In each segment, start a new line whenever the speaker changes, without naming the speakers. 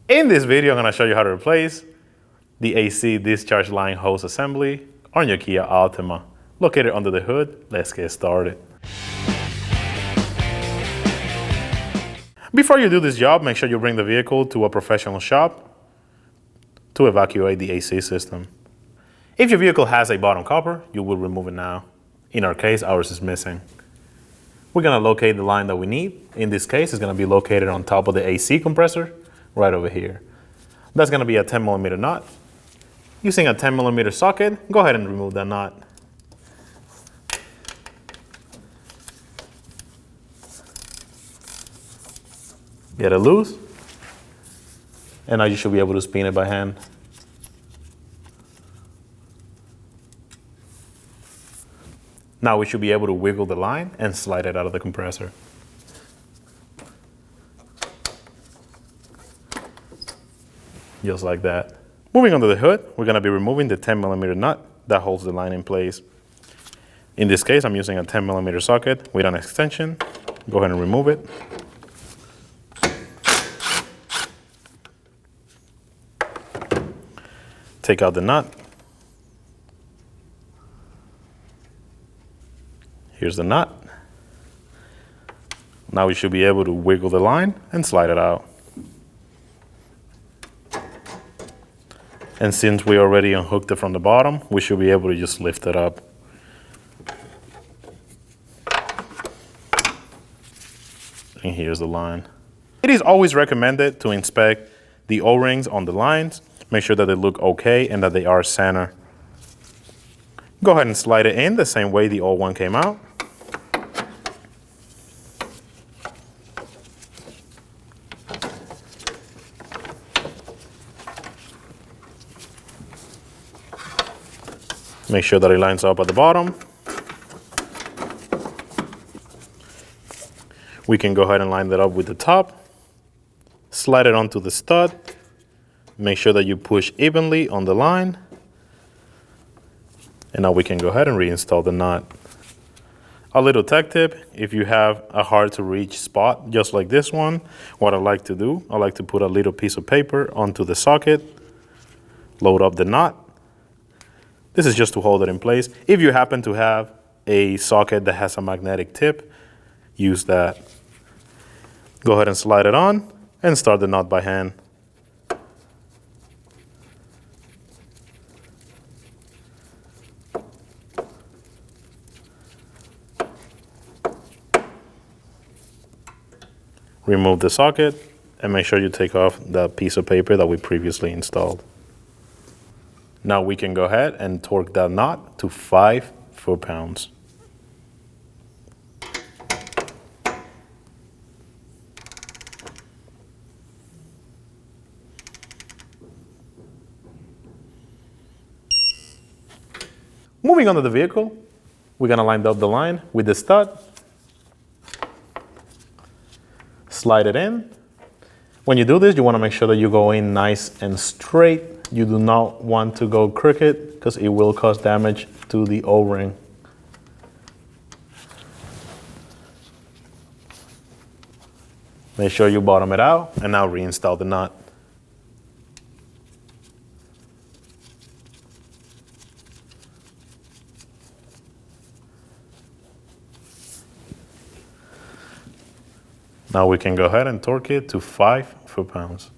In this video, I'm going to show you how to replace the AC discharge line hose assembly on your Kia Optima. Located under the hood, let's get started. Before you do this job, make sure you bring the vehicle to a professional shop to evacuate the AC system. If your vehicle has a bottom copper, you will remove it now. In our case, ours is missing. We're going to locate the line that we need. In this case, it's going to be located on top of the AC compressor, right over here. That's going to be a 10mm nut. Using a 10mm socket, go ahead and remove that nut. Get it loose, and now you should be able to spin it by hand. Now we should be able to wiggle the line and slide it out of the compressor. Just like that. Moving under the hood, we're going to be removing the 10mm nut that holds the line in place. In this case, I'm using a 10mm socket with an extension. Go ahead and remove it. Take out the nut. Here's the nut. Now we should be able to wiggle the line and slide it out. And since we already unhooked it from the bottom, we should be able to just lift it up. And here's the line. It is always recommended to inspect the O-rings on the lines. Make sure that they look okay and that they are center. Go ahead and slide it in the same way the old one came out. Make sure that it lines up at the bottom. We can go ahead and line that up with the top. Slide it onto the stud. Make sure that you push evenly on the line. And now we can go ahead and reinstall the nut. A little tech tip, if you have a hard to reach spot just like this one, what I like to do, I like to put a little piece of paper onto the socket, load up the nut. This is just to hold it in place. If you happen to have a socket that has a magnetic tip, use that. Go ahead and slide it on and start the nut by hand. Remove the socket and make sure you take off the piece of paper that we previously installed. Now we can go ahead and torque that nut to 5 foot-pounds. Moving on to the vehicle, we're going to line up the line with the stud. Slide it in. When you do this, you want to make sure that you go in nice and straight. You do not want to go crooked because it will cause damage to the O-ring. Make sure you bottom it out and now reinstall the nut. Now we can go ahead and torque it to 5 foot-pounds.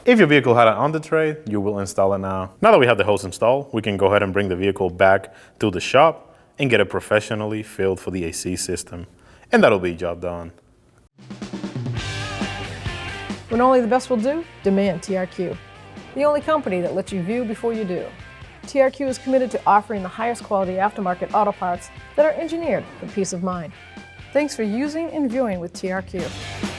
If your vehicle had an under tray, you will install it now. Now that we have the hose installed, we can go ahead and bring the vehicle back to the shop and get it professionally filled for the AC system. And that'll be job done.
When only the best will do, demand TRQ. The only company that lets you view before you do. TRQ is committed to offering the highest quality aftermarket auto parts that are engineered for peace of mind. Thanks for using and viewing with TRQ.